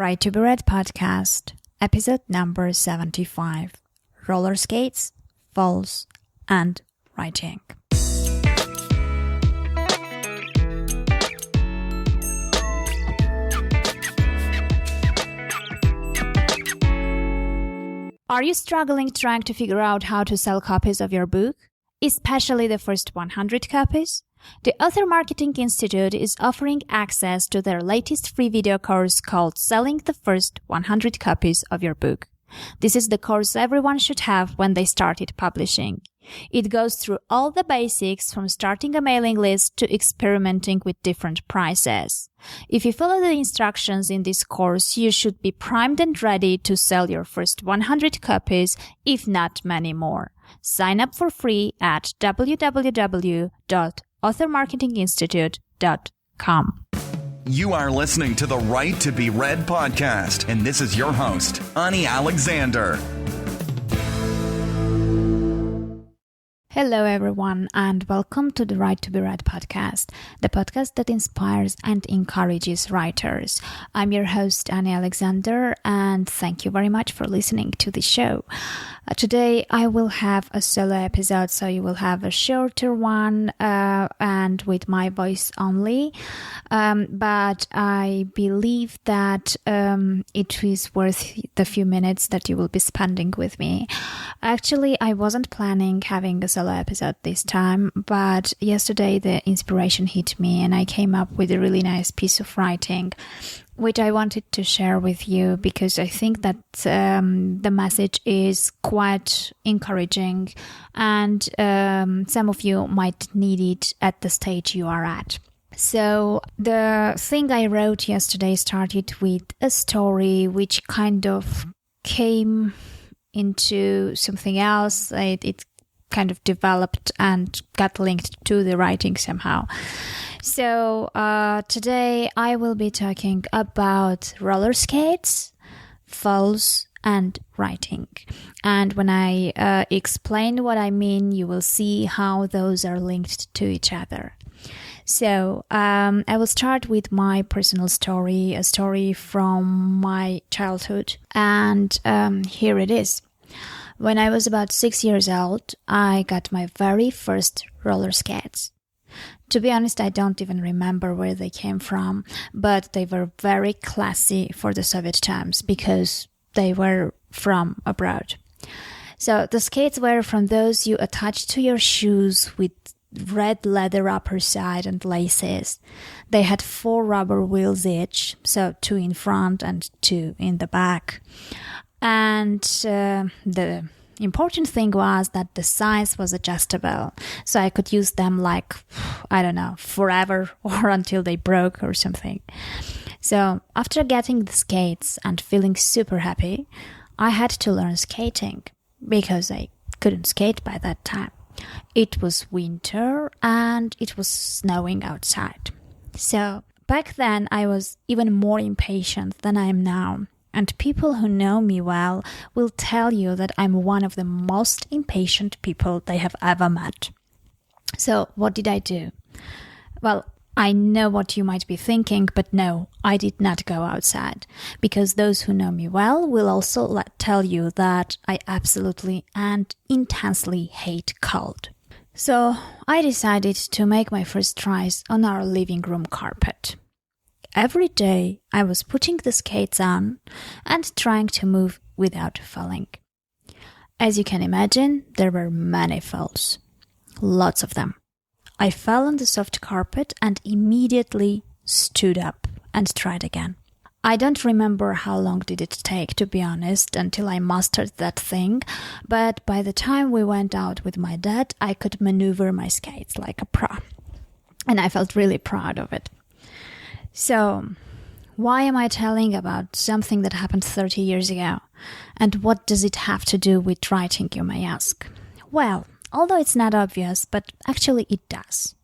Right to be Read podcast, episode number 75, Roller Skates, Falls, and Writing. Are you struggling trying to figure out how to sell copies of your book, especially the first 100 copies? The Author Marketing Institute is offering access to their latest free video course called Selling the First 100 Copies of Your Book. This is the course everyone should have when they started publishing. It goes through all the basics from starting a mailing list to experimenting with different prices. If you follow the instructions in this course, you should be primed and ready to sell your first 100 copies, if not many more. Sign up for free at www.authormarketinginstitute.com. You are listening to the Right to be Read podcast, and this is your host, Ani Alexander. Hello everyone and welcome to the Right to be Read podcast, the podcast that inspires and encourages writers. I'm your host Ani Alexander and thank you very much for listening to the show. Today I will have a solo episode, so you will have a shorter one and with my voice only, but I believe that it is worth the few minutes that you will be spending with me. Actually, I wasn't planning having a solo episode this time, but yesterday the inspiration hit me and I came up with a really nice piece of writing which I wanted to share with you because I think that the message is quite encouraging and some of you might need it at the stage you are at. So the thing I wrote yesterday started with a story which kind of came into something else. It kind of developed and got linked to the writing somehow. So today I will be talking about roller skates, falls, and writing. And when I explain what I mean, you will see how those are linked to each other. So I will start with my personal story, a story from my childhood. And here it is. When I was about 6 years old, I got my very first roller skates. To be honest, I don't even remember where they came from, but they were very classy for the Soviet times because they were from abroad. So the skates were from those you attached to your shoes with red leather upper side and laces. They had 4 rubber wheels each, so 2 in front and 2 in the back. And the important thing was that the size was adjustable, so I could use them like, I don't know, forever or until they broke or something. So after getting the skates and feeling super happy, I had to learn skating because I couldn't skate by that time. It was winter and it was snowing outside. So back then I was even more impatient than I am now. And people who know me well will tell you that I'm one of the most impatient people they have ever met. So what did I do? Well, I know what you might be thinking, but no, I did not go outside. Because those who know me well will also tell you that I absolutely and intensely hate cold. So I decided to make my first tries on our living room carpet. Every day I was putting the skates on and trying to move without falling. As you can imagine, there were many falls. Lots of them. I fell on the soft carpet and immediately stood up and tried again. I don't remember how long did it take, to be honest, until I mastered that thing, but by the time we went out with my dad, I could maneuver my skates like a pro. And I felt really proud of it. So, why am I telling about something that happened 30 years ago? And what does it have to do with writing, you may ask? Well, although it's not obvious, but actually it does.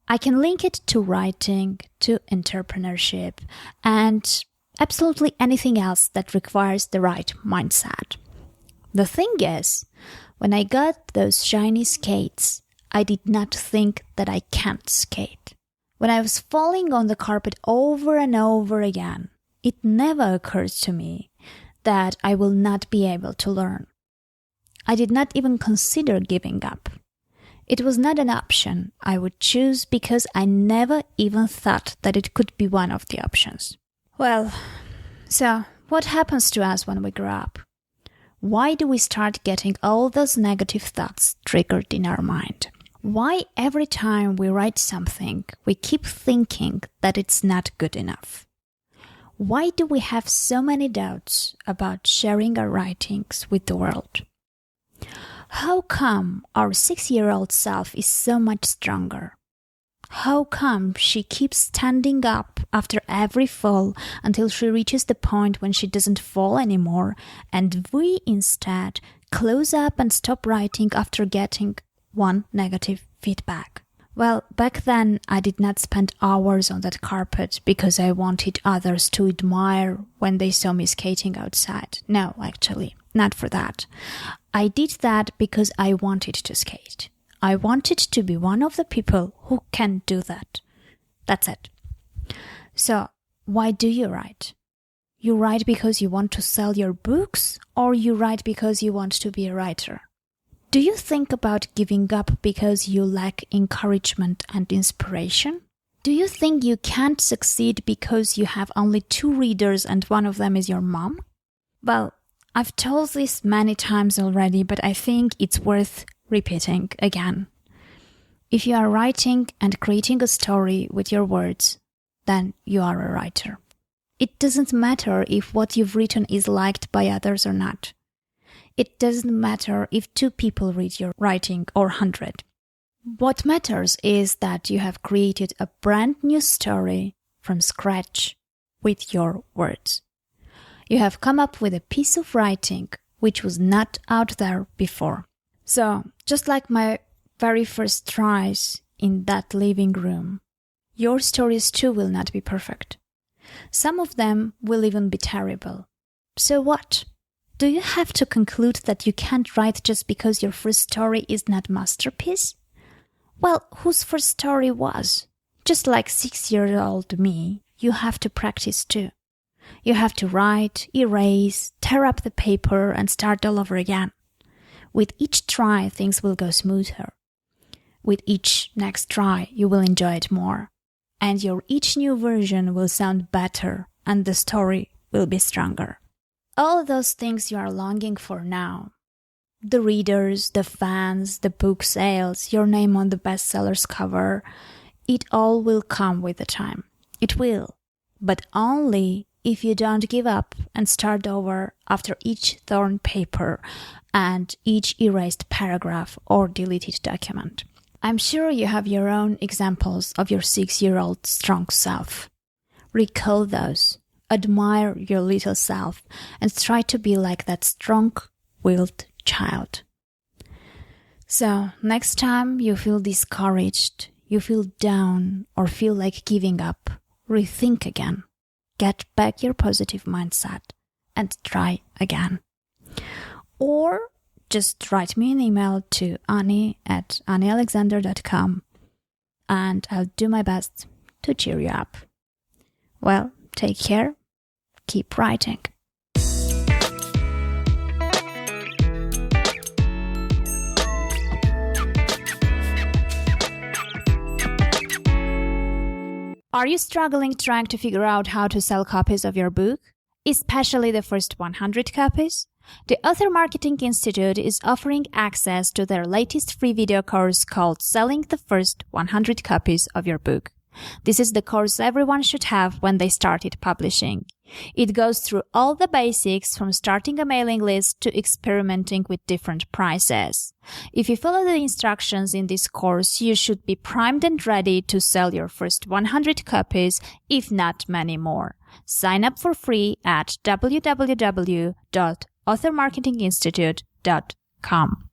I can link it to writing, to entrepreneurship, and absolutely anything else that requires the right mindset. The thing is, when I got those shiny skates, I did not think that I can't skate. When I was falling on the carpet over and over again, it never occurred to me that I will not be able to learn. I did not even consider giving up. It was not an option I would choose because I never even thought that it could be one of the options. Well, so what happens to us when we grow up? Why do we start getting all those negative thoughts triggered in our mind? Why every time we write something, we keep thinking that it's not good enough? Why do we have so many doubts about sharing our writings with the world? How come our 6-year-old self is so much stronger? How come she keeps standing up after every fall until she reaches the point when she doesn't fall anymore, and we instead close up and stop writing after getting one negative feedback? Well, back then I did not spend hours on that carpet because I wanted others to admire when they saw me skating outside. No, actually, not for that. I did that because I wanted to skate. I wanted to be one of the people who can do that. That's it. So, why do you write? You write because you want to sell your books, or you write because you want to be a writer? Do you think about giving up because you lack encouragement and inspiration? Do you think you can't succeed because you have only 2 readers and one of them is your mom? Well, I've told this many times already, but I think it's worth repeating again. If you are writing and creating a story with your words, then you are a writer. It doesn't matter if what you've written is liked by others or not. It doesn't matter if 2 people read your writing or 100. What matters is that you have created a brand new story from scratch with your words. You have come up with a piece of writing which was not out there before. So, just like my very first tries in that living room, your stories too will not be perfect. Some of them will even be terrible. So what? Do you have to conclude that you can't write just because your first story is not masterpiece? Well, whose first story was? Just like 6-year-old me, you have to practice too. You have to write, erase, tear up the paper and start all over again. With each try, things will go smoother. With each next try, you will enjoy it more. And your each new version will sound better and the story will be stronger. All those things you are longing for now. The readers, the fans, the book sales, your name on the bestsellers cover, it all will come with the time. It will. But only if you don't give up and start over after each torn paper and each erased paragraph or deleted document. I'm sure you have your own examples of your 6-year-old strong self. Recall those, admire your little self, and try to be like that strong-willed child. So, next time you feel discouraged, you feel down, or feel like giving up, rethink again. Get back your positive mindset and try again. Or just write me an email to Annie@anniealexander.com and I'll do my best to cheer you up. Well, take care. Keep writing. Are you struggling trying to figure out how to sell copies of your book, especially the first 100 copies? The Author Marketing Institute is offering access to their latest free video course called Selling the First 100 Copies of Your Book. This is the course everyone should have when they started publishing. It goes through all the basics from starting a mailing list to experimenting with different prices. If you follow the instructions in this course, you should be primed and ready to sell your first 100 copies, if not many more. Sign up for free at www.authormarketinginstitute.com.